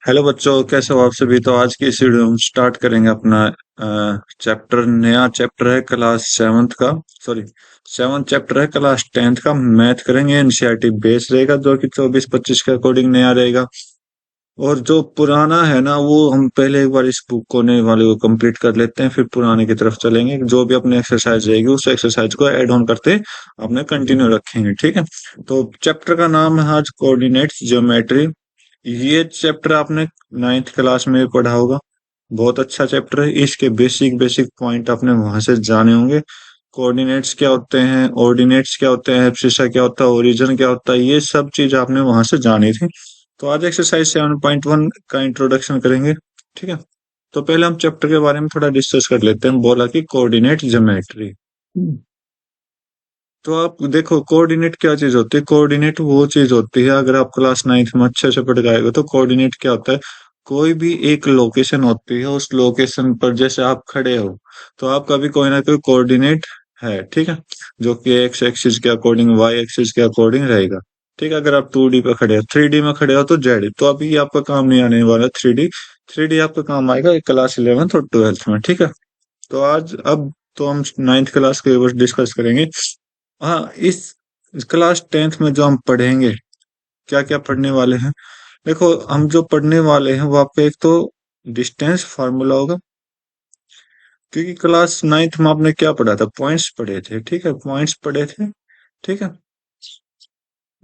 Hello बच्चों, कैसे हो आप सभी। तो आज की इस वीडियो में स्टार्ट करेंगे अपना चैप्टर। नया चैप्टर है क्लास सेवन्थ का। सॉरी, सेवन्थ चैप्टर है क्लास टेंथ का। मैथ करेंगे, एनसीईआरटी बेस रहेगा जो कि 24-25 के अकॉर्डिंग नया रहेगा। और जो पुराना है ना, वो हम पहले एक बार इस बुक को नए वाले को कंप्लीट कर लेते हैं, फिर पुराने की तरफ चलेंगे। जो भी अपनी एक्सरसाइज रहेगी उस एक्सरसाइज को ऐड ऑन करते अपने कंटिन्यू रखेंगे, ठीक है। तो चैप्टर का नाम है आज कोऑर्डिनेट्स ज्योमेट्री। ये चैप्टर आपने नाइन्थ क्लास में पढ़ा होगा। बहुत अच्छा चैप्टर है। इसके बेसिक बेसिक पॉइंट आपने वहां से जाने होंगे। कोऑर्डिनेट्स क्या होते हैं, ऑर्डिनेट्स क्या होते हैं, एब्सिसा क्या होता है, ओरिजिन क्या होता है, ये सब चीज आपने वहां से जानी थी। तो आज एक्सरसाइज 7.1 का इंट्रोडक्शन करेंगे, ठीक है। तो पहले हम चैप्टर के बारे में थोड़ा डिस्कस कर लेते हैं। बोला कि कोऑर्डिनेट ज्योमेट्री। तो आप देखो, कोऑर्डिनेट क्या चीज होती है। कोऑर्डिनेट वो चीज होती है, अगर आप क्लास नाइन्थ में अच्छे से पढ़ गए तो कोऑर्डिनेट क्या होता है। कोई भी एक लोकेशन होती है, उस लोकेशन पर जैसे आप खड़े हो तो आपका भी कोई ना कोई कोऑर्डिनेट है, ठीक है। जो कि एक्स एक्सिस के अकॉर्डिंग, वाई एक्सिस के अकॉर्डिंग रहेगा। ठीक है, अगर आप 2D पे खड़े हो, 3D में खड़े हो तो जेड। तो अभी आपका काम नहीं आने वाला 3D। 3D आपका काम आएगा क्लास 11th और 12th में, ठीक है। तो आज अब तो हम नाइन्थ क्लास के ऊपर डिस्कस करेंगे। हाँ, इस क्लास टेंथ में जो हम पढ़ेंगे, क्या क्या पढ़ने वाले हैं। देखो, हम जो पढ़ने वाले हैं वो आपका एक तो डिस्टेंस फार्मूला होगा। क्योंकि क्लास नाइन्थ में आपने क्या पढ़ा था, पॉइंट्स पढ़े थे, ठीक है, पॉइंट्स पढ़े थे, ठीक है,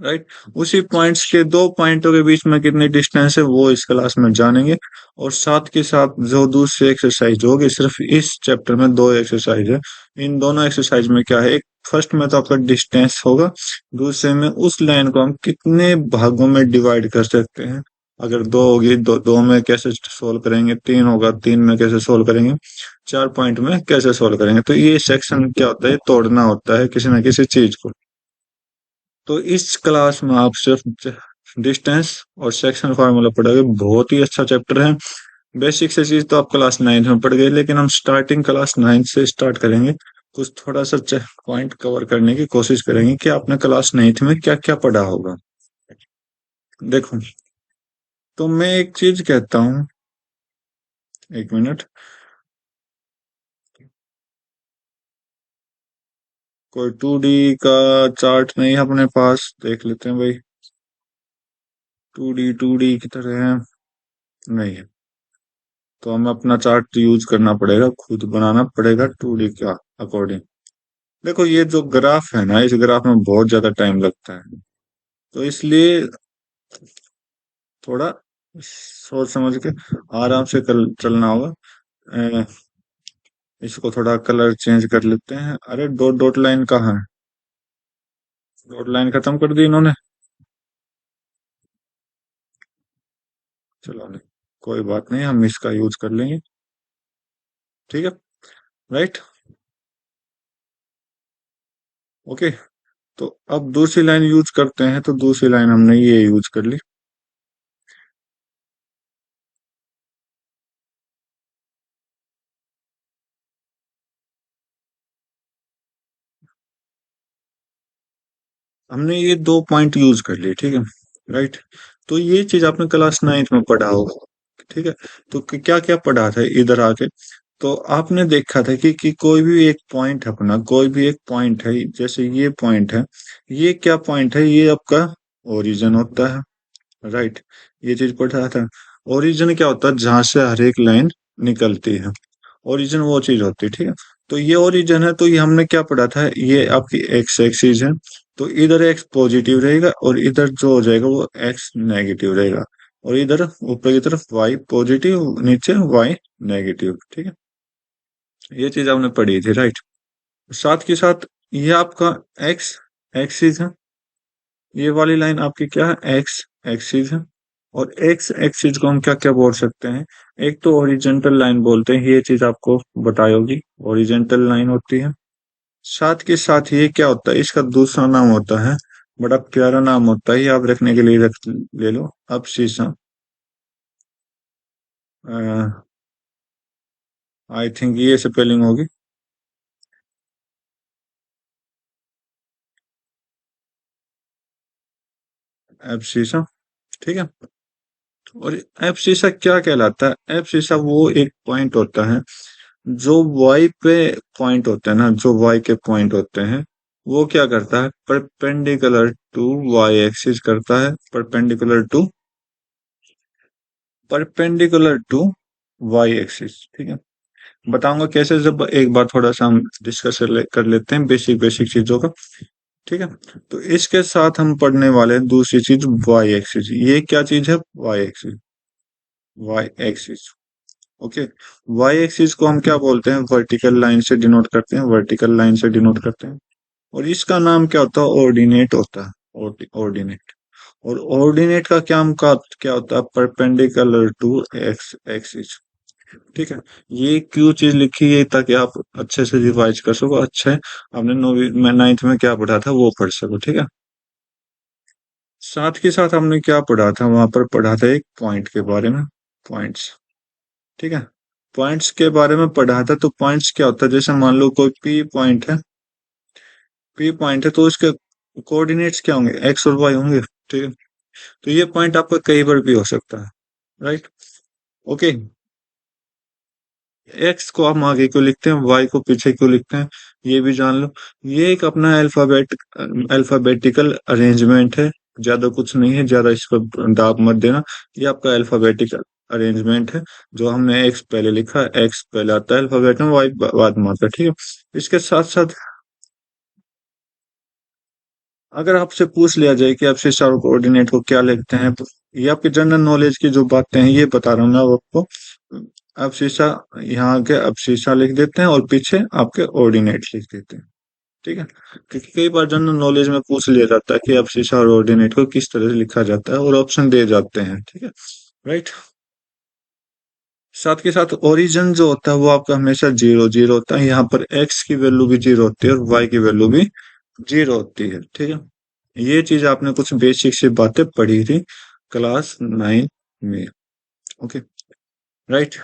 राइट। उसी पॉइंट्स के दो पॉइंटों के बीच में कितनी डिस्टेंस है वो इस क्लास में जानेंगे। और साथ के साथ जो दूसरी एक्सरसाइज होगी, सिर्फ इस चैप्टर में दो एक्सरसाइज है। इन दोनों एक्सरसाइज में क्या है, एक फर्स्ट में तो आपका डिस्टेंस होगा, दूसरे में उस लाइन को हम कितने भागों में डिवाइड कर सकते हैं। अगर दो होगी, दो में कैसे सोल्व करेंगे, तीन होगा, तीन में कैसे सोल्व करेंगे, चार पॉइंट में कैसे सोल्व करेंगे। तो ये सेक्शन क्या होता है, तोड़ना होता है किसी ना किसी चीज को। तो इस क्लास में आप सिर्फ डिस्टेंस और सेक्शन फार्मूला पढ़ोगे। बहुत ही अच्छा चैप्टर है। बेसिक से चीज तो आप क्लास नाइन्थ में पढ़ गए, लेकिन हम स्टार्टिंग क्लास नाइन्थ से स्टार्ट करेंगे। कुछ थोड़ा सा पॉइंट कवर करने की कोशिश करेंगे कि आपने क्लास नाइन्थ में क्या क्या पढ़ा होगा। देखो, तो मैं एक चीज कहता हूँ, एक मिनट। कोई 2D का चार्ट नहीं है अपने पास, देख लेते हैं भाई। 2D की तरह है, नहीं है। तो हमें अपना चार्ट यूज करना पड़ेगा, खुद बनाना पड़ेगा 2D का अकॉर्डिंग। देखो, ये जो ग्राफ है ना, इस ग्राफ में बहुत ज्यादा टाइम लगता है। तो इसलिए थोड़ा सोच समझ के आराम से चलना होगा। अ, इसको थोड़ा कलर चेंज कर लेते हैं। अरे, डॉट डॉट लाइन कहाँ है। डॉट लाइन खत्म कर दी इन्होंने। चलो नहीं, कोई बात नहीं, हम इसका यूज कर लेंगे, ठीक है, राइट। ओके। तो अब दूसरी लाइन यूज करते हैं। तो दूसरी लाइन हमने ये यूज कर ली। हमने ये दो पॉइंट यूज कर लिए, ठीक है, राइट। तो ये चीज आपने क्लास नाइन्थ में पढ़ा होगा, ठीक है। तो क्या क्या पढ़ा था इधर आके। तो आपने देखा था कि कोई भी एक पॉइंट, अपना कोई भी एक पॉइंट है, जैसे ये पॉइंट है, ये क्या पॉइंट है, ये आपका ओरिजिन होता है, राइट। ये चीज पढ़ा था। ओरिजिन क्या होता है, जहां से हर एक लाइन निकलती है, ओरिजिन वो चीज होती है, ठीक है। तो ये ओरिजिन है। तो ये हमने क्या पढ़ा था, ये आपकी एक्स एक्सिस है। तो इधर एक्स पॉजिटिव रहेगा और इधर जो हो जाएगा वो एक्स नेगेटिव रहेगा। और इधर ऊपर की तरफ वाई पॉजिटिव, नीचे वाई नेगेटिव, ठीक है। ये चीज आपने पढ़ी थी, राइट। साथ के साथ ये आपका एक्स एक्सिस है। ये वाली लाइन आपकी क्या है, एक्स एक्सिस है। और एक्स एक्सिस को हम क्या क्या बोल सकते हैं। एक तो ओरिजेंटल लाइन बोलते हैं, ये चीज आपको बताई होगी, ओरिजेंटल लाइन होती है। साथ के साथ ये क्या होता है, इसका दूसरा नाम होता है, बड़ा प्यारा नाम होता है, ये आप रखने के लिए रख ले लो, अब शीशा। आई थिंक ये स्पेलिंग होगी, अब शीशा, ठीक है। और एफ शीशा क्या कहलाता है? एफ शीशा वो एक पॉइंट होता है जो वाई पे पॉइंट होते हैं ना, जो वाई के पॉइंट होते हैं, वो क्या करता है, परपेंडिकुलर टू वाई एक्सिस करता है, परपेंडिकुलर टू वाई एक्सिस। ठीक है, बताऊंगा कैसे, जब एक बार थोड़ा सा हम डिस्कस कर लेते हैं बेसिक बेसिक चीजों का। ठीक है, तो इसके साथ हम पढ़ने वाले हैं दूसरी चीज, वाई एक्सिस। ये क्या चीज है? Y axis. Y axis, okay. Y axis को हम क्या बोलते हैं? वर्टिकल लाइन से डिनोट करते हैं, वर्टिकल लाइन से डिनोट करते हैं। और इसका नाम क्या होता है? ऑर्डिनेट होता है, ऑर्डिनेट। और ऑर्डिनेट का क्या होता है? Perpendicular to X axis. ठीक है, ये क्यों चीज लिखी है ताकि आप अच्छे से रिवाइज कर सको, अच्छे आपने नौवीं में नाइन्थ में क्या पढ़ा था वो पढ़ सको। ठीक है, साथ के साथ हमने क्या पढ़ा था, वहां पर पढ़ा था एक पॉइंट के बारे में, पॉइंट्स। ठीक है, पॉइंट्स के बारे में पढ़ा था। तो पॉइंट्स क्या होता है? जैसे मान लो कोई पी पॉइंट है, तो उसके कोऑर्डिनेट्स क्या होंगे? एक्स और वाई होंगे। ठीक है, तो ये पॉइंट आपका कहीं पर भी हो सकता है, राइट। ओके, एक्स को हम आगे क्यों लिखते हैं, वाई को पीछे क्यों लिखते हैं, ये भी जान लो। ये एक अपना अल्फाबेटिकल अरेंजमेंट है, ज्यादा कुछ नहीं है, ज्यादा इस पर दाब मत देना। ये आपका अल्फाबेटिकल अरेंजमेंट है। जो हमने एक्स पहले लिखा, एक्स पहले आता है अल्फाबेट में, वाई बाद में आता है। ठीक है, इसके साथ साथ अगर आपसे पूछ लिया जाए कि आप शीर्ष और कोऑर्डिनेट को क्या लिखते हैं, तो ये आपकी जनरल नॉलेज की जो बातें हैं ये बता रहा हूँ मैं आपको। आप शीशा, यहाँ के आप शीशा लिख देते हैं और पीछे आपके ऑर्डिनेट लिख देते हैं। ठीक है, क्योंकि कई बार जनरल नॉलेज में पूछ लिया जाता है कि आप शीशा और ऑर्डिनेट को किस तरह से लिखा जाता है, और ऑप्शन दे जाते हैं। ठीक है, राइट। साथ के साथ ओरिजिन जो होता है वो आपका हमेशा जीरो जीरो होता है। यहाँ पर एक्स की वैल्यू भी जीरो होती है और वाई की वैल्यू भी जीरो होती है। ठीक है, ये चीज आपने कुछ बेसिक सी बातें पढ़ी थी क्लास 9 में। Okay, right.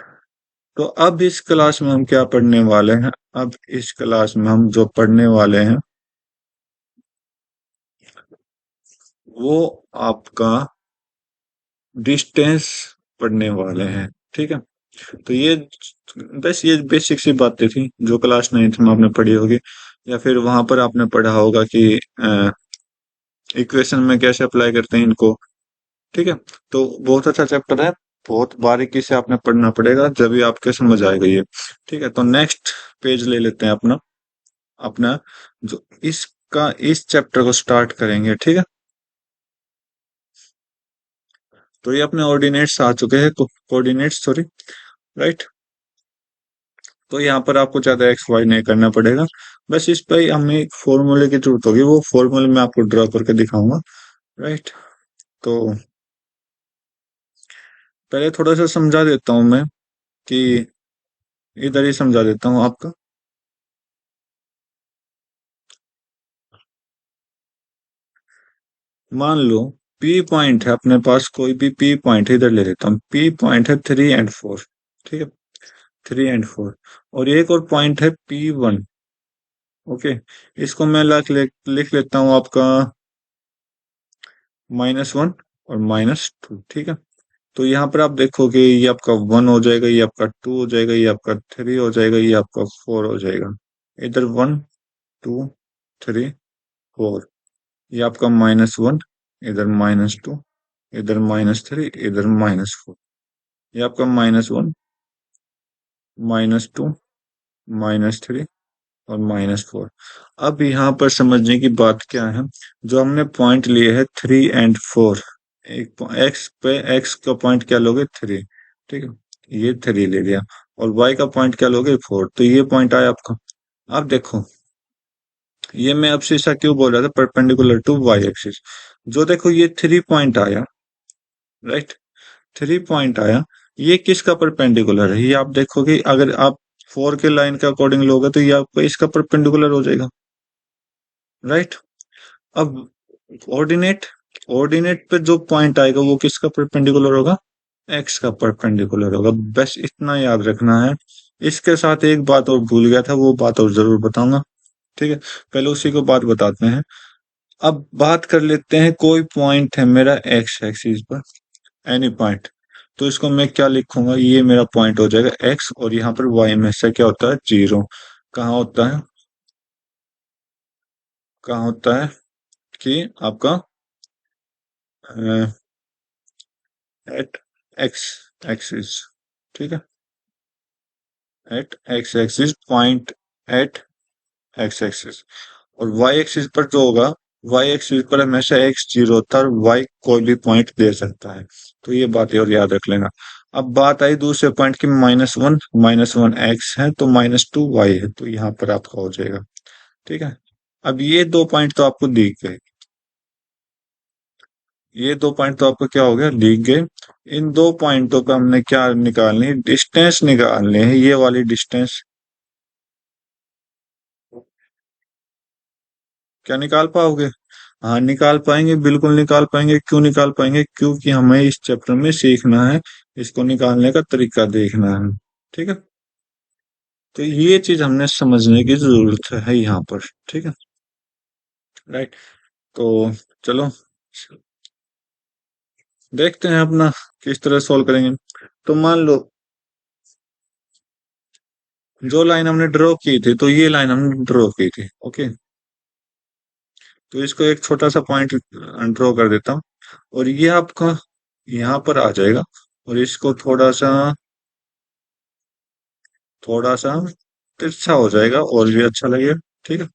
तो अब इस क्लास में हम क्या पढ़ने वाले हैं? अब इस क्लास में हम जो पढ़ने वाले हैं वो आपका डिस्टेंस पढ़ने वाले हैं। ठीक है, तो ये बस ये बेसिक सी बातें थी जो क्लास 9 में आपने पढ़ी होगी, या फिर वहां पर आपने पढ़ा होगा कि इक्वेशन में कैसे अप्लाई करते हैं इनको। ठीक है, तो बहुत अच्छा चैप्टर है, बहुत बारीकी से आपने पढ़ना पड़ेगा, जब भी आपके समझ आएगा ये। ठीक है, तो नेक्स्ट पेज ले लेते हैं अपना, अपना जो इसका इस चैप्टर को स्टार्ट करेंगे। ठीक है, तो ये अपने ऑर्डिनेट्स आ चुके हैं, कोऑर्डिनेट्स सॉरी, राइट। तो यहाँ पर आपको ज्यादा एक्स वाई नहीं करना पड़ेगा, बस इस पे हमें एक फॉर्मूले की जरूरत होगी, वो फॉर्मूले मैं आपको ड्रॉ करके दिखाऊंगा, राइट। तो पहले थोड़ा सा समझा देता हूँ मैं, कि इधर ही समझा देता हूँ आपका। मान लो पी पॉइंट है अपने पास, कोई भी पी पॉइंट है, इधर ले लेता हूँ, पी पॉइंट है 3 और 4। ठीक है, 3 और 4, और एक और पॉइंट है P1। ओके, इसको मैं लिख लेता हूँ आपका -1 और -2। ठीक है, तो यहाँ पर आप देखोगे ये आपका 1 हो जाएगा, ये आपका 2 हो जाएगा, ये आपका 3 हो जाएगा, ये आपका 4 हो जाएगा। इधर 1 2 3 4, ये आपका -1, इधर -2, इधर -3, इधर -4, ये आपका -1 -2 -3 और -4। अब यहाँ पर समझने की बात क्या है, जो हमने पॉइंट लिए है 3 और 4, एक एक्स पे एक्स का पॉइंट क्या लोगे? 3। ठीक है, ये 3 ले लिया, और वाई का पॉइंट क्या लोगे? 4। तो ये पॉइंट आया आपका। अब देखो, ये मैं अब शीशा क्यों बोल रहा था, परपेंडिकुलर टू वाई एक्सिस। जो देखो ये 3 पॉइंट आया, राइट, 3 पॉइंट आया, ये किसका परपेंडिकुलर है? ये आप देखोगे, अगर आप 4 के लाइन के अकॉर्डिंग लोगे तो ये आपको इसका परपेंडिकुलर हो जाएगा, राइट। अब ऑर्डिनेट, ऑर्डिनेट पे जो पॉइंट आएगा वो किसका परपेंडिकुलर होगा? एक्स का परपेंडिकुलर होगा। बस इतना याद रखना है। इसके साथ एक बात और भूल गया था, वो बात और जरूर बताऊंगा। ठीक है, पहले उसी को बात बताते हैं। अब बात कर लेते हैं, कोई पॉइंट है मेरा एक्स एक्सिस पर, एनी पॉइंट, तो इसको मैं क्या लिखूंगा, ये मेरा पॉइंट हो जाएगा एक्स, और यहाँ पर वाई में से क्या होता है, जीरो। कहाँ होता है, कहाँ होता है कि आपका एट एक्स एक्सिस, ठीक है, at X axis point at X axis. और वाई एक्सिस पर जो होगा, वाई एक्सिस पर हमेशा एक्स जीरो होता है और वाई कोई भी पॉइंट दे सकता है। तो ये बात और याद रख लेना। अब बात आई दूसरे पॉइंट की, माइनस वन एक्स है तो माइनस टू वाई है, तो यहाँ पर आपका हो जाएगा, ठीक है। अब ये दो पॉइंट तो आपको दिख गए, ये दो पॉइंट तो आपको क्या हो गया, दिख गए। इन दो पॉइंटों पे हमने क्या निकालनी है, डिस्टेंस निकालने है, ये वाली डिस्टेंस। क्या निकाल पाओगे? हाँ निकाल पाएंगे, बिल्कुल निकाल पाएंगे। क्यों निकाल पाएंगे? क्योंकि हमें इस चैप्टर में सीखना है, इसको निकालने का तरीका देखना है, ठीक है। तो ये चीज हमने समझने की जरूरत है यहाँ पर, ठीक है, राइट। तो चलो देखते हैं अपना किस तरह सॉल्व करेंगे। तो मान लो जो लाइन हमने ड्रॉ की थी, तो ये लाइन हमने ड्रॉ की थी, ओके। तो इसको एक छोटा सा पॉइंट ड्रॉ कर देता हूँ, और ये आपका यहाँ पर आ जाएगा, और इसको थोड़ा सा तिरछा हो जाएगा और भी अच्छा लगेगा, ठीक है।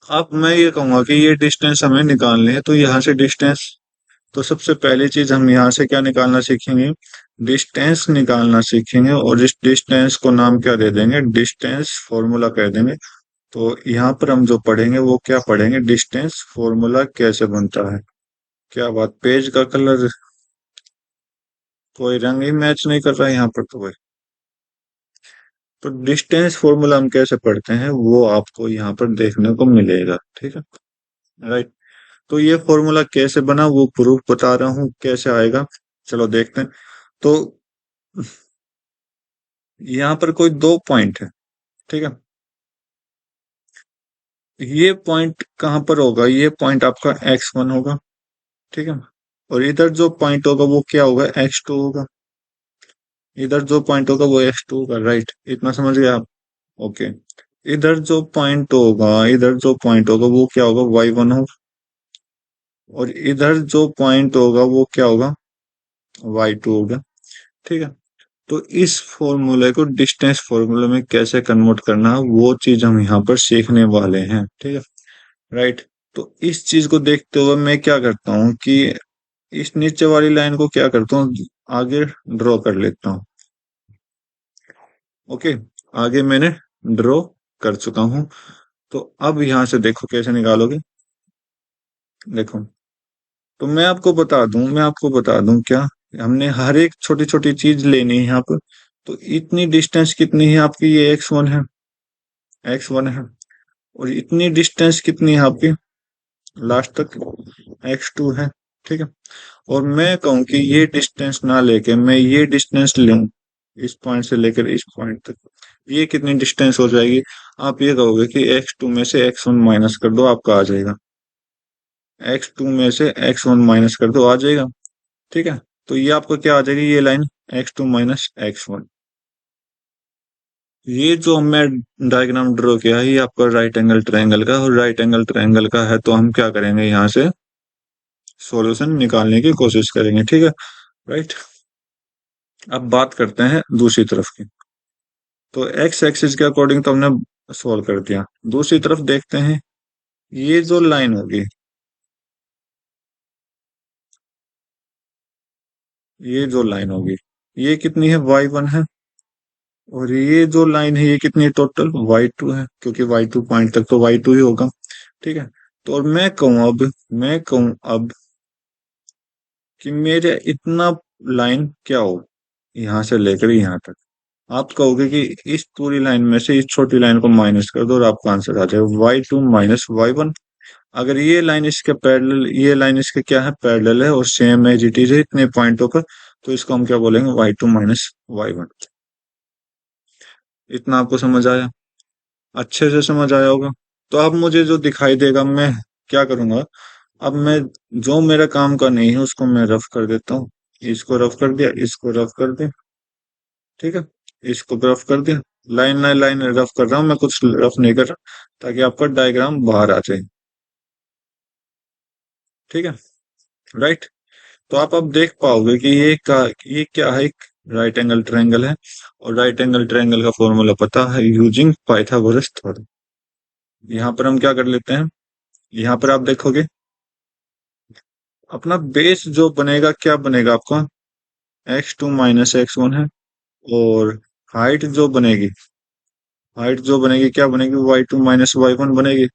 अब मैं ये कहूंगा कि ये डिस्टेंस हमें निकालनी है, तो यहाँ से डिस्टेंस, तो सबसे पहली चीज हम यहाँ से क्या निकालना सीखेंगे, डिस्टेंस निकालना सीखेंगे। और इस डिस्टेंस को नाम क्या दे देंगे, डिस्टेंस फॉर्मूला कह देंगे। तो यहाँ पर हम जो पढ़ेंगे वो क्या पढ़ेंगे, डिस्टेंस फॉर्मूला कैसे बनता है। क्या बात, पेज का कलर, कोई रंग ही मैच नहीं कर रहा है यहाँ पर तो भाई। तो डिस्टेंस फॉर्मूला हम कैसे पढ़ते हैं वो आपको यहाँ पर देखने को मिलेगा, ठीक है, राइट। तो ये फॉर्मूला कैसे बना वो प्रूफ बता रहा हूँ, कैसे आएगा चलो देखते हैं। तो यहाँ पर कोई दो पॉइंट है, ठीक है। ये पॉइंट कहाँ पर होगा, ये पॉइंट आपका x1 होगा, ठीक है। और इधर जो पॉइंट होगा वो क्या होगा, x2 होगा। इधर जो पॉइंट होगा वो x2 होगा, राइट। इतना समझ गए आप, ओके। इधर जो पॉइंट होगा वो क्या होगा, y1 होगा। और इधर जो पॉइंट होगा वो क्या होगा, y2 होगा, ठीक है। तो इस फॉर्मूले को डिस्टेंस फॉर्मूले में कैसे कन्वर्ट करना है वो चीज हम यहाँ पर सीखने वाले हैं, ठीक है, राइट। तो इस चीज को देखते हुए मैं क्या करता हूँ कि इस नीचे वाली लाइन को क्या करता हूँ, आगे ड्रॉ कर लेता हूँ, ओके। आगे मैंने ड्रॉ कर चुका हूँ। तो अब यहाँ से देखो कैसे निकालोगे, देखो। तो मैं आपको बता दूं क्या, हमने हर एक छोटी छोटी चीज लेनी है यहाँ पर। तो इतनी डिस्टेंस कितनी है आपकी, ये एक्स वन है। और इतनी डिस्टेंस कितनी है आपकी लास्ट तक, x2 है, ठीक है। और मैं कहूँ कि ये डिस्टेंस ना लेके मैं ये डिस्टेंस लूं, इस पॉइंट से लेकर इस पॉइंट तक, ये कितनी डिस्टेंस हो जाएगी। आप ये कहोगे कि x2 में से x1 माइनस कर दो, आपका आ जाएगा। x2 में से x1 माइनस कर दो, आ जाएगा, ठीक है। तो ये आपको क्या आ जाएगी, ये लाइन x2 माइनस x1। ये जो हमने डायग्राम ड्रॉ किया है ये आपका राइट एंगल ट्रायंगल का, और राइट एंगल ट्रायंगल का है, तो हम क्या करेंगे, यहाँ से सॉल्यूशन निकालने की कोशिश करेंगे, ठीक है, राइट। अब बात करते हैं दूसरी तरफ की। तो एक्स एक्सिस के अकॉर्डिंग तो हमने सॉल्व कर दिया, दूसरी तरफ देखते हैं। ये जो लाइन होगी, ये जो लाइन होगी, ये कितनी है, y1 है। और ये जो लाइन है ये कितनी है टोटल, y2 है, क्योंकि y2 पॉइंट तक तो y2 ही होगा, ठीक है। तो और मैं कहूँ अब कि मेरे इतना लाइन क्या हो, यहाँ से लेकर यहाँ तक। आप कहोगे कि इस पूरी लाइन में से इस छोटी लाइन को माइनस कर दो और आपका आंसर आ जाएगा y2 माइनस y1। अगर ये लाइन इसके पैरेलल, ये लाइन इसके क्या है, पैरेलल है और सेम एज इट इज है इतने पॉइंटों पर, तो इसको हम क्या बोलेंगे, y2 माइनस y1। इतना आपको समझ आया, अच्छे से समझ आया होगा। तो अब मुझे जो दिखाई देगा मैं क्या करूंगा, अब मैं जो मेरा काम का नहीं है उसको मैं रफ कर देता हूँ, इसको रफ कर दिया, इसको रफ कर दिया, ठीक है, इसको रफ कर दिया। लाइन लाइन लाइन रफ कर रहा हूँ मैं, कुछ रफ नहीं कर रहा, ताकि आपका डायग्राम बाहर आ जाए। ठीक है, राइट। तो आप अब देख पाओगे कि ये क्या है, एक राइट एंगल ट्रायंगल है। और राइट एंगल ट्रायंगल का फॉर्मूला पता है, यूजिंग पाइथागोरस थ्योरम। यहाँ पर हम क्या कर लेते हैं, यहाँ पर आप देखोगे अपना बेस जो बनेगा, क्या बनेगा आपका, x2 माइनस x1 है। और हाइट जो बनेगी, हाइट जो बनेगी क्या बनेगी, y2 माइनस y1 बनेगी।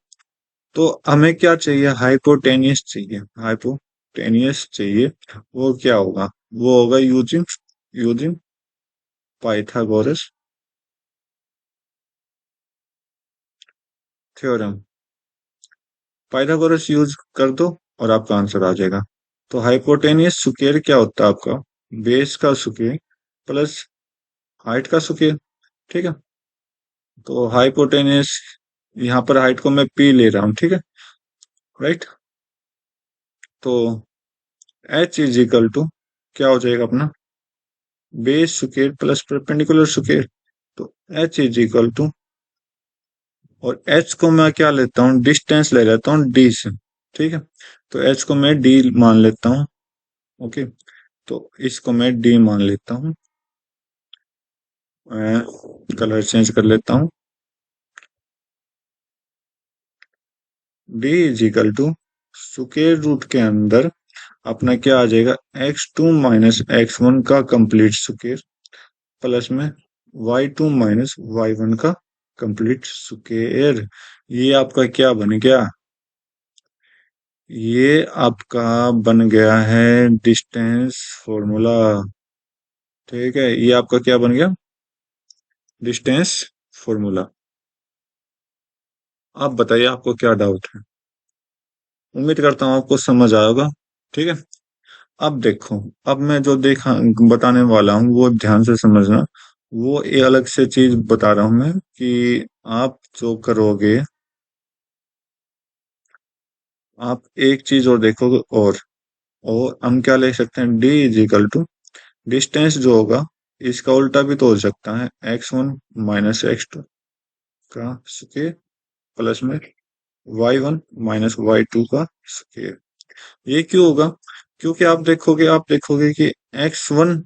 तो हमें क्या चाहिए, हाइपोटेनियस चाहिए, हाइपोटेनियस चाहिए। वो क्या होगा, वो होगा using using Pythagoras theorem. Pythagoras use कर दो और आपका आंसर आ जाएगा। तो हाइपोटेनियस स्क्वायर क्या होता है आपका, बेस का स्क्वायर प्लस हाइट का स्क्वायर। ठीक है, तो हाइपोटेनियस, यहाँ पर हाइट को मैं पी ले रहा हूँ, ठीक है, राइट। तो एच इज इक्वल टू क्या हो जाएगा अपना, base square plus perpendicular square. तो एच इज इक्वल टू, और एच को मैं क्या लेता हूँ, डिस्टेंस ले लेता हूँ डी से। ठीक है, तो एच को मैं डी मान लेता हूँ। ओके, तो इसको मैं डी मान लेता हूँ। कलर चेंज कर लेता हूँ। D is equal to square root के अंदर अपना क्या आ जाएगा, x2 माइनस x1 का कंप्लीट स्क्वायर प्लस में y2 माइनस y1 का कंप्लीट स्क्वायर। ये आपका क्या बन गया, ये आपका बन गया है डिस्टेंस फॉर्मूला। ठीक है, ये आपका क्या बन गया, डिस्टेंस फॉर्मूला। आप बताइए आपको क्या डाउट है, उम्मीद करता हूँ आपको समझ आया होगा। ठीक है, अब देखो, अब मैं जो देखा बताने वाला हूँ वो ध्यान से समझना। वो ये अलग से चीज बता रहा हूँ मैं, कि आप जो करोगे, आप एक चीज और देखोगे। और हम क्या ले सकते हैं, D is equal to distance जो होगा, इसका उल्टा भी तो हो सकता है, x1 माइनस x2 का स्क्वायर प्लस में y1 माइनस y2 का स्क्वायर। ये क्यों होगा, क्योंकि आप देखोगे कि x1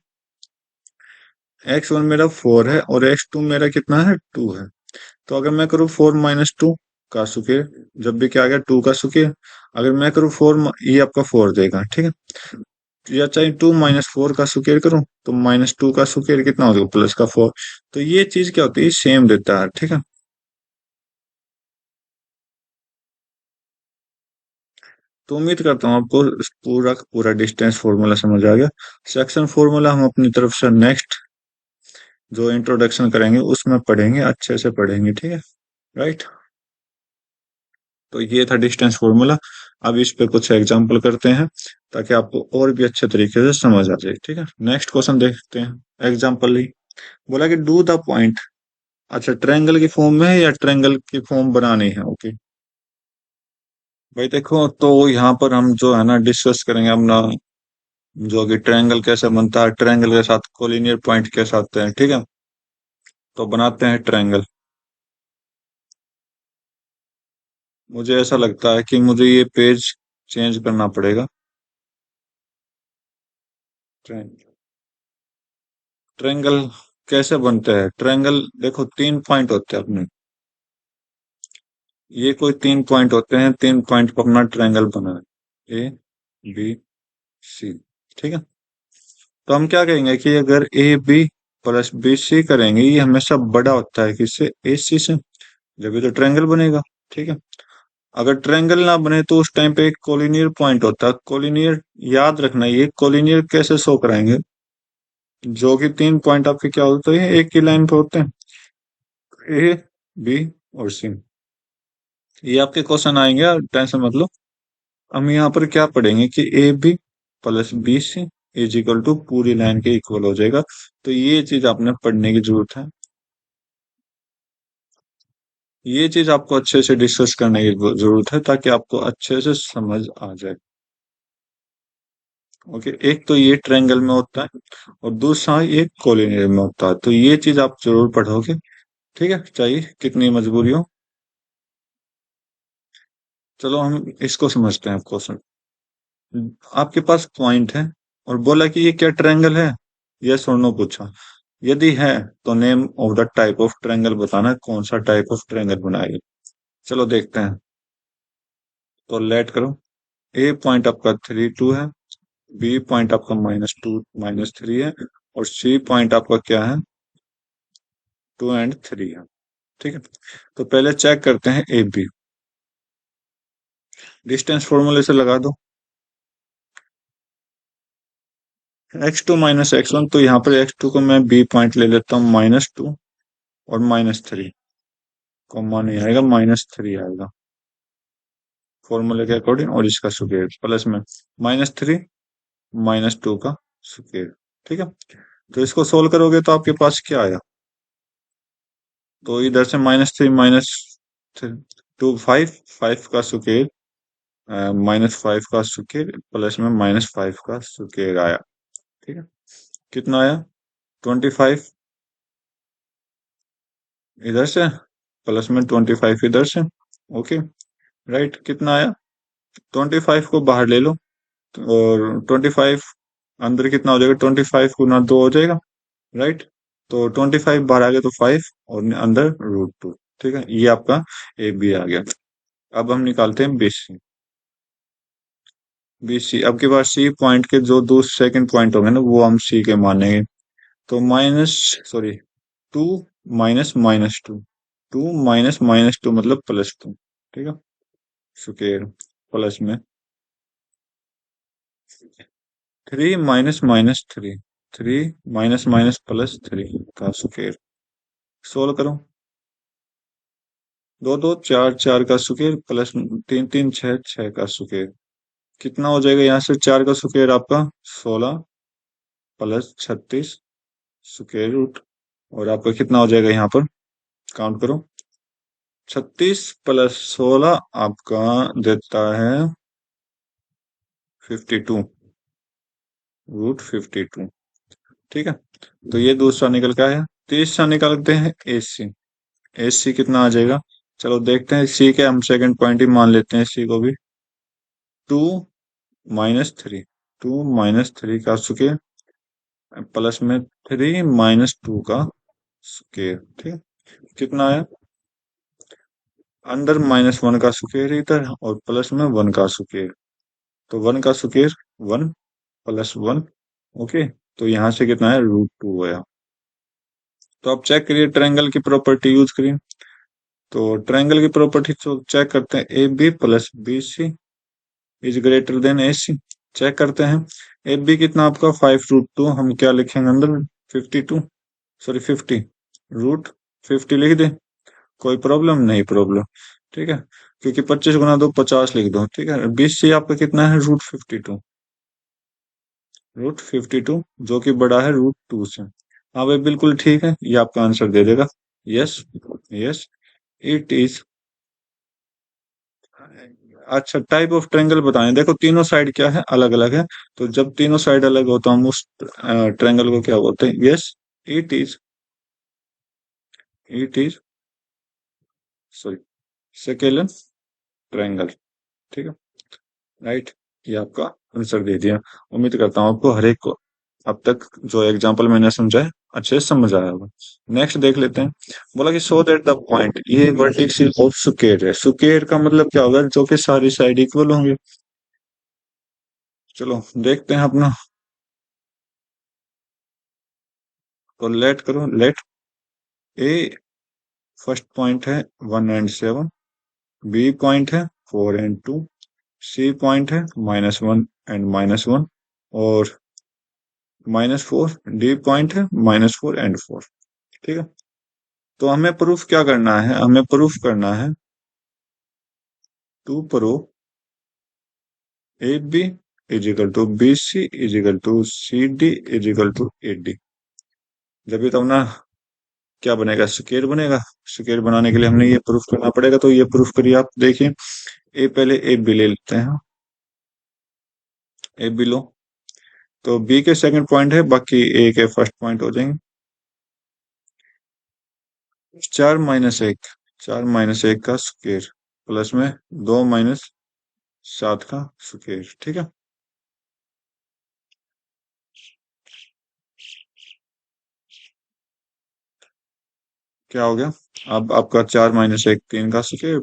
x1 मेरा 4 है और x2 मेरा कितना है, 2 है। तो अगर मैं करूँ 4 माइनस 2 का स्क्वायर, जब भी क्या आ गया 2 का स्क्वायर, अगर मैं करूँ 4, ये आपका 4 देगा, ठीक है। या चाहे 2 माइनस 4 का स्क्वायर करूँ, तो माइनस 2 का स्क्वायर कितना हो जाएगा, प्लस का 4। तो ये चीज क्या होती है, सेम देता है, ठीक है। तो उम्मीद करता हूँ आपको पूरा पूरा डिस्टेंस फॉर्मूला समझ आ गया। सेक्शन फॉर्मूला हम अपनी तरफ से नेक्स्ट जो इंट्रोडक्शन करेंगे उसमें पढ़ेंगे, अच्छे से पढ़ेंगे, ठीक है, राइट। तो ये था डिस्टेंस फॉर्मूला। अब इस पे कुछ एग्जांपल करते हैं, ताकि आपको और भी अच्छे तरीके से समझ आ जाए, ठीक है। नेक्स्ट क्वेश्चन देखते हैं, एग्जांपल ही बोला कि डू द पॉइंट। अच्छा, ट्रायंगल की फॉर्म में है या ट्रायंगल की फॉर्म बनानी है, ओके। भाई देखो, तो यहाँ पर हम जो है ना डिस्कस करेंगे अपना, जो कि ट्रायंगल कैसे बनता है, ट्रायंगल के साथ कोलिनियर पॉइंट कैसे आते हैं, ठीक है। तो बनाते हैं ट्रायंगल। मुझे ऐसा लगता है कि मुझे ये पेज चेंज करना पड़ेगा। ट्रायंगल कैसे बनते हैं, ट्रायंगल देखो 3 पॉइंट होते हैं अपने, ये कोई 3 पॉइंट होते हैं, 3 पॉइंट पर अपना ट्रायंगल बना है, ए बी सी, ठीक है। तो हम क्या कहेंगे कि अगर A B plus B C करेंगे, ये हमेशा बड़ा होता है किससे, ए सी से, जब ये तो ट्रायंगल बनेगा, ठीक है। अगर ट्रायंगल ना बने तो उस टाइम पे एक कोलिनियर पॉइंट होता है, कोलिनियर, याद रखना, ये कोलिनियर कैसे शो कराएंगे, जो कि 3 पॉइंट आपके क्या होते हैं, एक ही लाइन पे होते हैं, ए बी और सी। ये आपके क्वेश्चन आएंगे, टेंशन मत लो। हम यहाँ पर क्या पढ़ेंगे कि A B plus B C is equal to पूरी लाइन के इक्वल हो जाएगा। तो ये चीज आपने पढ़ने की जरूरत है, ये चीज आपको अच्छे से डिस्कस करने की जरूरत है, ताकि आपको अच्छे से समझ आ जाए। ओके, एक तो ये ट्रायंगल में होता है और दूसरा ये कोलिनियर में होता है, तो ये चीज आप जरूर पढ़ोगे। ठीक है, चाहिए कितनी मजबूरी हो। चलो हम इसको समझते हैं क्वेश्चन। आपके पास पॉइंट है और बोला कि ये क्या ट्रायंगल है, यस और नो पूछा। यदि है तो name of the type of triangle बताना, कौन सा टाइप ऑफ ट्रायंगल बनाएगा। चलो देखते हैं। तो लेट करो। ए पॉइंट आपका 3 2 है, बी पॉइंट आपका -2 -3 है, और सी पॉइंट आपका क्या है, 2 और 3 है। ठीक है, तो पहले चेक करते हैं ए बी। डिस्टेंस फॉर्मूले से लगा दो। x2 - x1, तो यहाँ पर x2 को मैं बी पॉइंट ले लेता हूँ, -2 और -3, कॉमा नहीं आएगा, -3 आएगा फॉर्मूले के अकॉर्डिंग, और इसका स्क्वायर प्लस में -3 -2 का स्क्वायर। ठीक है, तो इसको सोल्व करोगे तो आपके पास क्या आया, तो इधर से -3 -2 5, 5 का स्क्वायर, -5 का स्क्वायर प्लस में -5 का स्क्वायर आया। ठीक है, कितना आया, 25 इधर से प्लस में 25 इधर से। ओके, राइट, कितना आया, 25 को बाहर ले लो, और 25 अंदर कितना हो जाएगा, 25 × 2 हो जाएगा, राइट। तो 25 बाहर आ गया तो 5, और अंदर √2। ठीक है, ये आपका ए बी आ गया। अब हम निकालते हैं बी सी। बी सी, अब के बाद सी पॉइंट के जो दो सेकंड पॉइंट होंगे ना, वो हम सी के मानेंगे। तो माइनस, सॉरी, 2 -2, 2 - -2 मतलब +2। ठीक है, स्क्वायर प्लस में 3 - -3, 3 - - +3 का स्क्वायर। सोल्व करो। 2 2 4, 4 का स्क्वायर प्लस 3 3 6, 6 का स्क्वायर। कितना हो जाएगा यहाँ से, 4 का स्क्वायर आपका 16 प्लस 36 स्क्वायर रूट, और आपका कितना हो जाएगा यहाँ पर, काउंट करो। 36 + 16 आपका देता है 52, √52। ठीक है, तो ये दूसरा निकल के आया। तीसरा निकालते हैं AC। AC कितना आ जाएगा, चलो देखते हैं। सी के हम सेकंड पॉइंट ही मान लेते हैं, सी को भी। 2 - 3, 2 - 3 का स्क्वायर प्लस में 3 - 2 का स्क्वायर। ठीक है, कितना आया, अंदर -1 का स्क्वायर इधर, और प्लस में 1 का स्क्वायर, तो 1 का स्क्वायर 1 + 1। ओके, तो यहाँ से कितना है, √2 आया। तो आप चेक करिए, ट्रायंगल की प्रॉपर्टी यूज करिए। तो ट्रायंगल की प्रॉपर्टी तो चेक करते हैं, A B plus B C is greater than A C. Check करते हैं, ए बी कितना आपका 5 √2, हम क्या लिखेंगे अंदर, 52, सॉरी 50, √50 लिख दे, कोई प्रॉब्लम नहीं, प्रॉब्लम। ठीक है, क्योंकि 25 × 2 50 लिख दो। ठीक है, बी सी आपका कितना है, √52, √52 जो कि बड़ा है √2 से। हाँ भाई, बिल्कुल ठीक है, ये आपका आंसर दे देगा। Yes, yes, it is. अच्छा, टाइप ऑफ ट्रायंगल बताएं, देखो तीनों साइड क्या है, अलग अलग है। तो जब तीनों साइड अलग हो तो हम उस ट्रायंगल को क्या बोलते हैं, yes, it is, it is, sorry, scalene triangle. ठीक है, राइट, ये आपका आंसर दे दिया। उम्मीद करता हूँ आपको हर एक को अब तक जो एग्जांपल मैंने समझाया अच्छे से समझ आया होगा। नेक्स्ट देख लेते हैं। बोला कि सो दैट द पॉइंट, ये वर्टेक्स ऑफ स्क्वायर है। स्क्वायर का मतलब क्या होगा, जो कि सारी साइड इक्वल होंगे। चलो देखते हैं अपना। तो लेट करो, लेट ए फर्स्ट पॉइंट है 1 और 7, बी पॉइंट है 4 और 2, सी पॉइंट है -1 और -1, और -4, डी पॉइंट है -4 और 4। ठीक है, तो हमें प्रूफ क्या करना है, हमें प्रूफ करना है to proof A B = B C = C D = A D. जब तब ना क्या बनेगा, स्क्वायर बनेगा। स्क्वायर बनाने के लिए हमने ये प्रूफ करना पड़ेगा, तो ये प्रूफ करिए आप। देखिए, ए पहले ए बी ले लेते हैं, ए बी लो। तो बी के सेकंड पॉइंट है, बाकी ए के फर्स्ट पॉइंट हो जाएंगे। 4 - 1, 4 - 1 का स्क्वायर प्लस में 2 - 7 का स्क्वायर, ठीक है। क्या हो गया? अब आपका 4 - 1 3 का स्क्वायर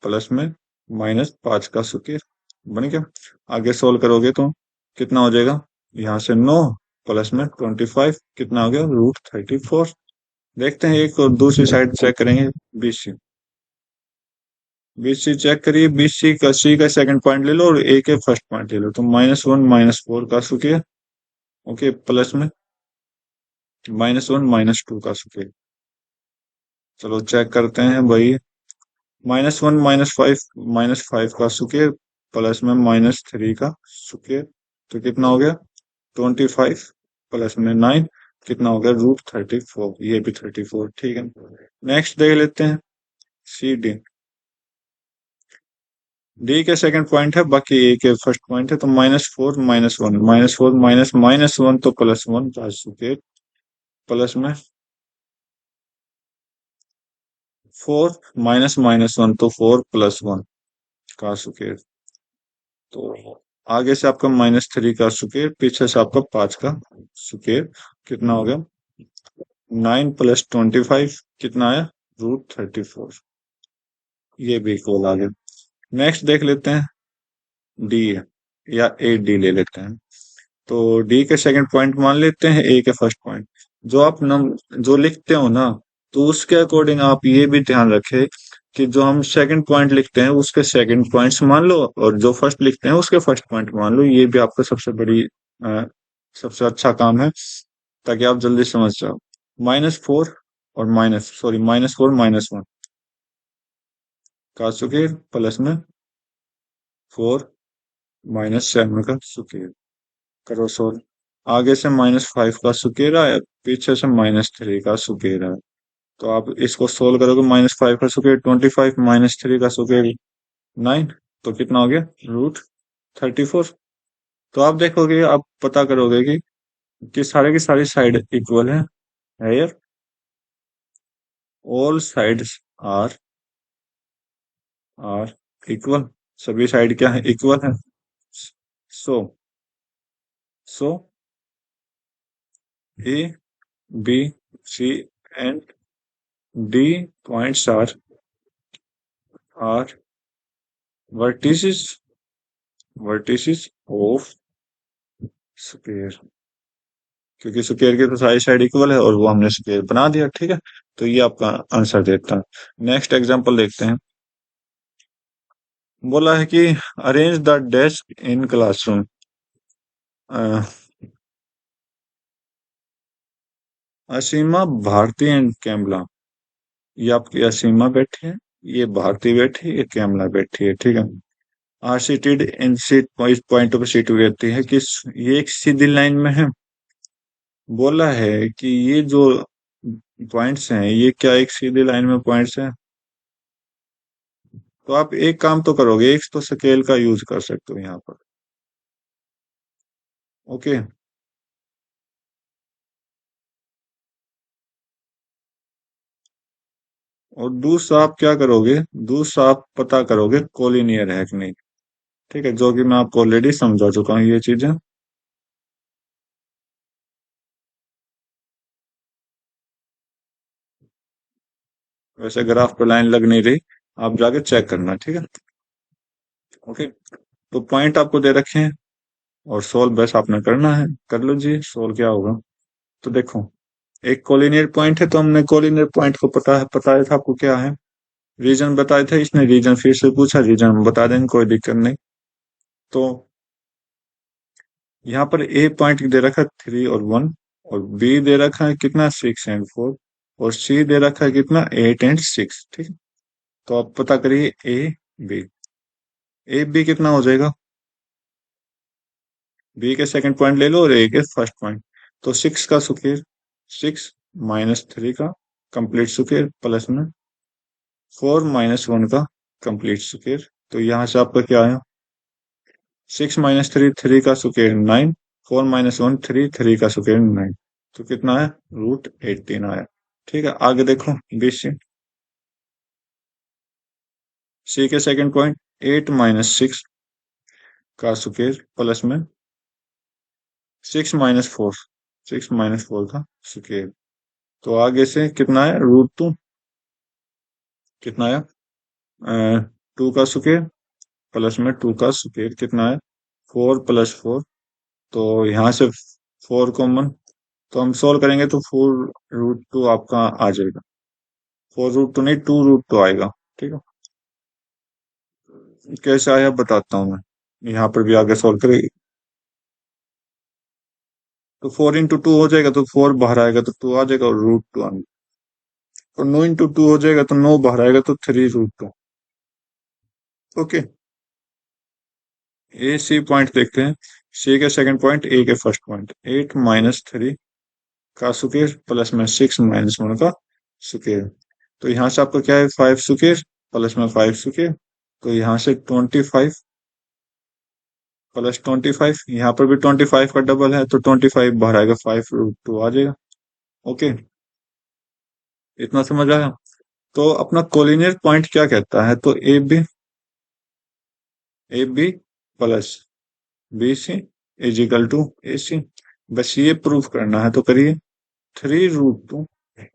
प्लस में -5 का स्क्वायर बन गया। आगे सोल्व करोगे तो कितना हो जाएगा? यहाँ से 9 प्लस में 25 कितना हो गया? √34। देखते हैं एक और दूसरी साइड चेक करेंगे। बीसी, बीसी चेक करिए। बीसी का सी का सेकंड पॉइंट ले लो और ए के फर्स्ट पॉइंट ले लो, तो -1 -4 का स्क्वायर, ओके, प्लस में -1 -2 का स्क्वायर। चलो चेक करते हैं भाई। -1 -5 का स्क्वायर प्लस में -3 का स्क्वायर, तो कितना हो गया? 25 प्लस में 9 कितना हो गया? √34। ये भी 34, ठीक है। नेक्स्ट देख लेते हैं सी डी। डी के सेकंड पॉइंट है, बाकी ए के फर्स्ट पॉइंट है, तो -4 -1 -4 -1 तो +1 का स्क्वायर प्लस में 4 -1 तो 4 + 1 का स्क्वायर, तो आगे से आपका -3 का स्क्वायर, पीछे से आपका 5 का स्क्वायर, कितना हो गया? 9 + 25 कितना आया? √34। ये भी इक्वल आ गया। नेक्स्ट देख लेते हैं डी, या ए डी ले लेते हैं। तो डी के सेकंड पॉइंट मान लेते हैं ए के फर्स्ट पॉइंट। जो आप नम जो लिखते हो ना, तो उसके अकॉर्डिंग आप ये भी ध्यान रखें कि जो हम सेकंड पॉइंट लिखते हैं उसके सेकंड पॉइंट्स मान लो, और जो फर्स्ट लिखते हैं उसके फर्स्ट पॉइंट मान लो। ये भी आपका सबसे बड़ी सबसे अच्छा काम है, ताकि आप जल्दी समझ जाओ। -4 और -4 - 1 का स्क्वायर प्लस में 4 - 7 का स्क्वायर, करो सोल्व। आगे से -5 का स्क्वायर आया, पीछे से -3 का स्क्वायर आया, तो आप इसको सोल्व करोगे। -5 का स्क्वायर 25, -3 का स्क्वायर 9, तो कितना हो गया? √34। तो आप देखोगे, आप पता करोगे कि सारे की सारी साइड इक्वल है। Here all sides are are equal, सभी साइड क्या है? इक्वल है। So so A B C and D points are vertices vertices of square, क्योंकि स्क्वायर की तो सारी साइड इक्वल है और वो हमने स्क्वायर बना दिया, ठीक है। तो ये आपका आंसर देता है। नेक्स्ट एग्जांपल देखते हैं। बोला है कि arrange the desk in classroom. Asima, Bharti and Kamla. ये आपकी असीमा बैठी है, ये भारती बैठी है, ये कैमला बैठी है, ठीक है। Are seated in seat point of seat रहती है कि ये एक सीधी लाइन में है। बोला है कि ये जो पॉइंट्स हैं, ये क्या एक सीधी लाइन में पॉइंट्स हैं? तो आप एक काम तो करोगे, एक तो स्केल का यूज कर सकते हो यहाँ पर, ओके। और दूसरा आप क्या करोगे? दूसरा आप पता करोगे कोलिनियर है कि नहीं, ठीक है, जो कि मैं आपको ऑलरेडी समझा चुका हूँ ये चीजें। वैसे ग्राफ पे लाइन लग नहीं रही, आप जाके चेक करना, ठीक है, ओके। तो पॉइंट आपको दे रखे हैं और सोल्व बस आपने करना है। कर लो जी सोल्व, क्या होगा? तो देखो, एक कोलिनियर पॉइंट है, तो हमने कोलिनियर पॉइंट को बताया था आपको क्या है। रीजन बताए थे, इसने रीजन फिर से पूछा, रीजन हम बता देंगे, कोई दिक्कत नहीं। तो यहाँ पर ए पॉइंट दे रखा है 3 और 1, और बी दे रखा है कितना? 6 और 4, और सी दे रखा है कितना? 8 और 6, ठीक है। तो आप पता करिए ए बी। ए बी कितना हो जाएगा? बी के सेकंड पॉइंट ले लो और ए के फर्स्ट पॉइंट, तो 6 का स्क्वायर, 6 -3 का कंप्लीट स्क्वायर प्लस में 4 - 1 का कंप्लीट स्क्वायर। तो यहां से आपका क्या आया? 6 - 3 3 का स्क्वायर 9, 4 - 1 3, 3 का स्क्वायर 9। तो कितना है? √18 आया। ठीक है, आगे देखो बी सी। सी के सेकंड पॉइंट, 8 - 6 का स्क्वायर प्लस में 6 - 4, 6 - 4 का स्क्वायर। तो आगे से कितना है? √2। कितना आया? 2 का स्क्वायर प्लस में 2 का स्क्वायर कितना है? 4 + 4। तो यहाँ से 4 कॉमन, तो हम सोल्व करेंगे तो 4√2 आपका आ जाएगा। 4√2 नहीं, 2√2 आएगा। ठीक है, कैसे आया बताता हूँ मैं। यहाँ पर भी आगे सोल्व करेंगे तो 4 × 2 हो जाएगा, तो 4 बाहर आएगा तो 2 आ जाएगा और √2 आएगा। और 9 × 2 हो जाएगा तो 9 बाहर आएगा तो 3√2। ओके, ए सी पॉइंट देखते हैं। सी के सेकंड पॉइंट, ए के फर्स्ट पॉइंट, 8 - 3 का स्क्वायर प्लस में 6 - 1 का स्क्वायर। तो यहाँ से आपका क्या है? 5 स्क्वायर प्लस में 5 स्क्वायर। तो यहाँ से 25 + 25, यहाँ पर भी 25 का डबल है तो 25 बाहर आएगा, 5√2 आ जाएगा। ओके, इतना समझ आया। तो अपना कोलिनियर पॉइंट क्या कहता है? तो A B plus B C is equal to A C. बस ये प्रूफ करना है तो करिए। 3√2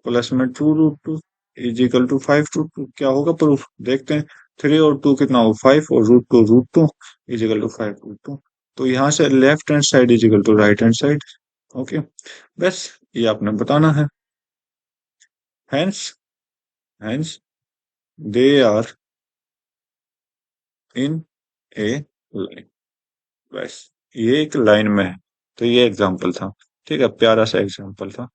प्लस में 2√2 इज इक्वल टू 5√2। क्या होगा प्रूफ? देखते हैं। 3 और 2 कितना हो? 5, और √2 इज इक्वल टू 5√2। तो यहाँ से left hand side is equal to right hand side. Okay, बस ये आपने बताना है। Hence hence they are in a line. बस ये एक लाइन में है। तो ये एग्जांपल था। ठीक है, प्यारा सा एग्जांपल था।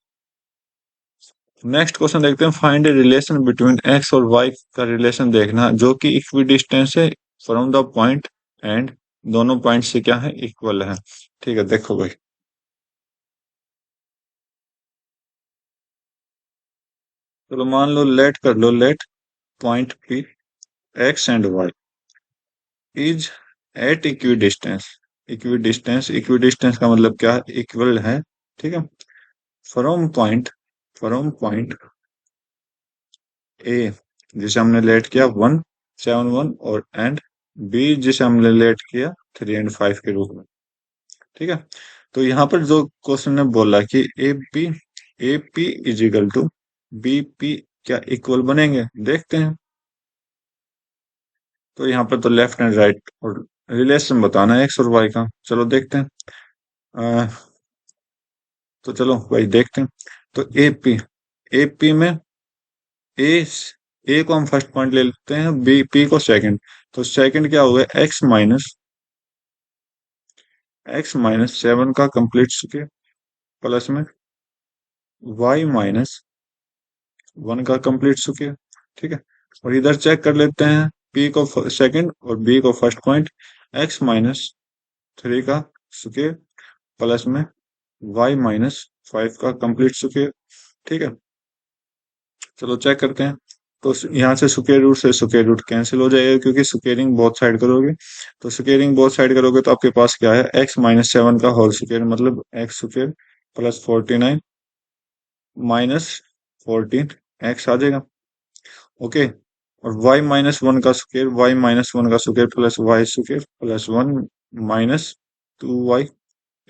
नेक्स्ट क्वेश्चन देखते हैं। Find a relation between x और वाई का रिलेशन देखना जो कि इक्वी डिस्टेंस है फ्रॉम द पॉइंट एंड दोनों पॉइंट से क्या है? इक्वल है। ठीक है, देखो भाई। चलो मान लो, लेट कर लो, let point P X and Y is at equidistance. Equidistance का मतलब क्या है? इक्वल है। ठीक है, फ्रॉम पॉइंट ए जिसे हमने लेट किया 1 7 1, और एंड बी जिसे हमने लेट किया 3 और 5 के रूप में। ठीक है, तो यहाँ पर जो क्वेश्चन ने बोला कि A P is equal to B P, क्या इक्वल बनेंगे? देखते हैं। तो यहाँ पर तो लेफ्ट एंड राइट और रिलेशन बताना है एक्स और वाई का। चलो देखते हैं। अ, तो चलो भाई देखते हैं। तो ए पी में ए ए को हम फर्स्ट पॉइंट ले लेते हैं, बी पी को सेकंड। तो सेकंड क्या होगा? x - 7 का कंप्लीट स्क्वायर प्लस में y - 1 का कंप्लीट स्क्वायर। ठीक है, और इधर चेक कर लेते हैं। p को सेकंड और b को फर्स्ट पॉइंट, x - 3 का स्क्वायर प्लस में y - 5 का कंप्लीट स्क्वायर। ठीक है, चलो चेक करते हैं। तो यहाँ से स्क्वायर रूट से स्क्वायर रूट कैंसिल हो जाएगा क्योंकि स्क्वेयरिंग बोथ साइड करोगे। तो स्क्वेयरिंग बोथ साइड करोगे तो आपके पास क्या है? x - 7 का होल स्क्वायर मतलब x² प्लस 49 -14 x आ जाएगा। ओके, और y - 1 का स्क्वायर, y - 1 का square plus y² plus 1 -2y।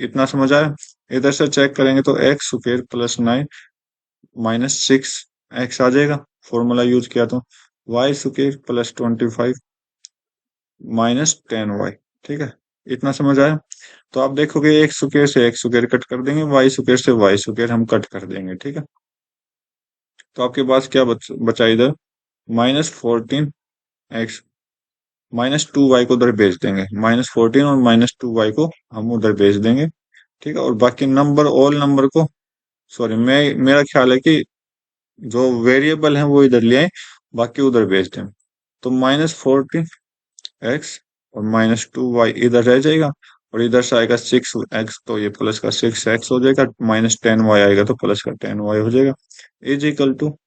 इतना समझ आया? इधर से चेक करेंगे तो x² प्लस 9 -6 x आ जाएगा, फॉर्मूला यूज किया तो। y² plus 25 -10y। ठीक है, इतना समझ आया? तो आप देखोगे x² से x² कट कर देंगे, y² से y² हम कट कर देंगे। ठीक है, तो आपके पास क्या बचा इधर? -14x -2y को उधर भेज देंगे, -14 और -2y को हम उधर भेज देंगे। ठीक है, और बाकी नंबर, ऑल नंबर को, सॉरी, मैं मेरा ख्याल है कि जो वेरिएबल है वो इधर ले आए, बाकी उधर भेज दें। तो -14x और -2y इधर रह जाएगा, और इधर से आएगा 6x, तो ये प्लस का 6x हो जाएगा, -10y आएगा तो प्लस का 10y हो जाएगा। इज इक्वल टू,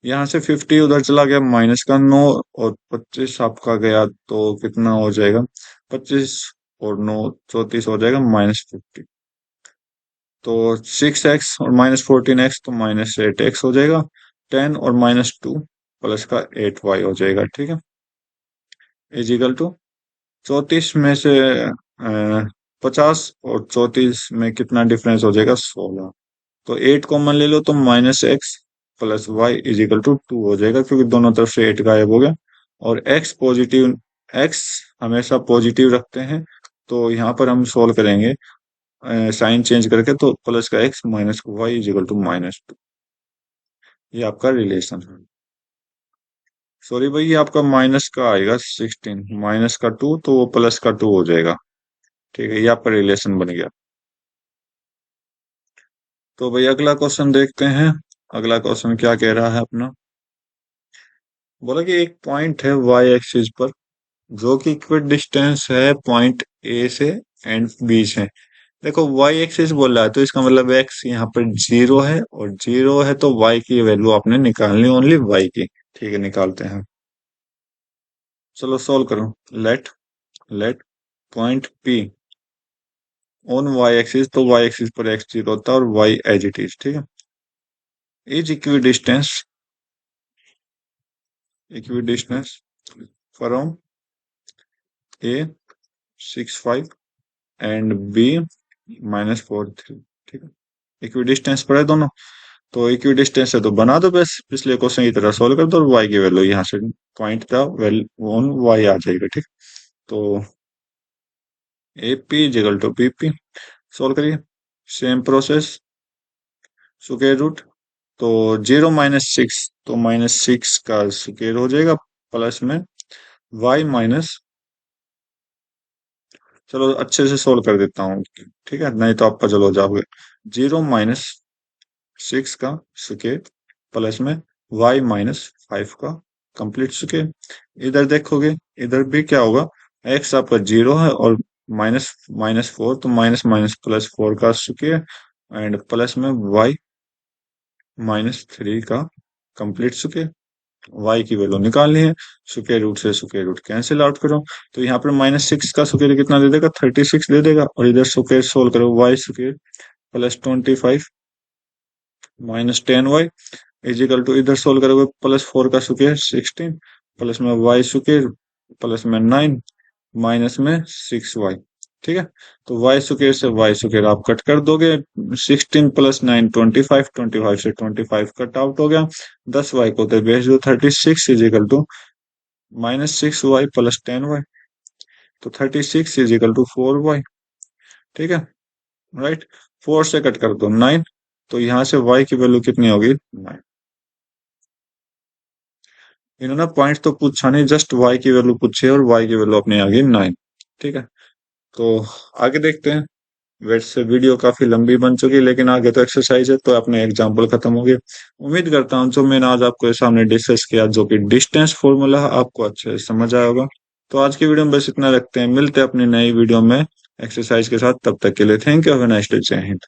यहाँ से 50 उधर चला गया, माइनस का 9, और 25 आपका गया तो कितना हो जाएगा? 25 और 9 34 हो जाएगा -50। तो 6x और -14x तो -8x हो जाएगा। 10 और -2 प्लस का 8y हो जाएगा, ठीक है, इजिकल टू 34 में से 50 और 34 में कितना डिफरेंस हो जाएगा, 16। तो 8 कॉमन ले लो तो -x plus Y equal to 2 हो जाएगा, क्योंकि दोनों तरफ से 8 गायब हो गया। और x हमेशा पॉजिटिव रखते हैं, तो यहाँ पर हम सोल्व करेंगे साइन चेंज करके, तो प्लस का x माइनस का वाई इजिकल टू -2। ये आपका रिलेशन है। सॉरी भाई, ये आपका माइनस का आएगा 16, -2 तो वो +2 हो जाएगा, ठीक है, ये आपका रिलेशन बन गया। तो भाई अगला क्वेश्चन देखते हैं। अगला क्वेश्चन क्या कह रहा है अपना। बोला कि एक पॉइंट है y एक्सिस पर जो कि इक्वल डिस्टेंस है पॉइंट ए से एंड बी से। देखो y एक्सिस बोल रहा है तो इसका मतलब x यहाँ पर 0 है, और 0 है तो y की वैल्यू आपने निकालनी, ओनली y की। ठीक है, निकालते हैं। चलो सोल्व करो। Let let point P on y axis, तो y एक्सिस पर x 0 होता है और y एज इट इज, ठीक है, is equidistance from A 6 5 and B -4 3, ठीक है, इक्विडिस्टेंस पर है दोनों। तो इक्विडिस्टेंस है तो बना दो, बस पिछले क्वेश्चन की तरह सोल्व कर दो, और y की वैल्यू यहाँ से पॉइंट का वैल्यू ऑन y आ जाएगा, ठीक। तो A P equal to B P, solve करिए। सेम प्रोसेस, स्क्वायर रूट, तो 0 - 6 तो -6 का स्क्वायर हो जाएगा, प्लस में y माइनस, चलो अच्छे से सोल्व कर देता हूँ, ठीक है, नहीं तो आप पजल हो जाओगे। 0 - 6 का स्क्वायर प्लस में y -5 का कंप्लीट स्क्वायर। इधर देखोगे, इधर भी क्या होगा, x आपका 0 है और -4, तो -+4 का स्क्वायर एंड प्लस में y -3 का कंप्लीट स्क्वायर। y की वैल्यू निकालनी है, स्क्वायर रूट से स्क्वायर रूट कैंसिल आउट करो, तो यहाँ पर -6 का स्क्वायर कितना दे देगा, 36 दे देगा। और इधर स्क्वायर सोल्व करो, y square plus 25 -10y equal to, इधर सोल्व करोगे +4 का स्क्वायर 16, प्लस में y स्क्वायर प्लस में 9 माइनस में 6y, ठीक है। तो y स्क्वायर से y स्क्वायर आप कट कर दोगे, 16 + 9 25, 25 से 25 कट आउट हो गया, 10y को तो भेज दो, 36 is equal to -6y plus 10y, तो 36 इजिकल टू 4y, ठीक है, राइट। 4 से कट कर दो 9, तो यहाँ से y की वैल्यू कितनी होगी, 9। इन्होंने पॉइंट तो पूछा नहीं, जस्ट y की वैल्यू पूछी है और y की वैल्यू अपनी आ गई 9, ठीक है। तो आगे देखते हैं। वैसे वीडियो काफी लंबी बन चुकी है, लेकिन आगे तो एक्सरसाइज है, तो अपने एग्जाम्पल खत्म हो गए। उम्मीद करता हूँ जो मैंने आज आपको सामने डिस्कस किया, जो कि डिस्टेंस फॉर्मूला, आपको अच्छे से समझ आया होगा। तो आज की वीडियो में बस इतना रखते हैं, मिलते हैं अपनी नई वीडियो में एक्सरसाइज के साथ। तब तक के लिए thank you, have a nice day, जय हिंद।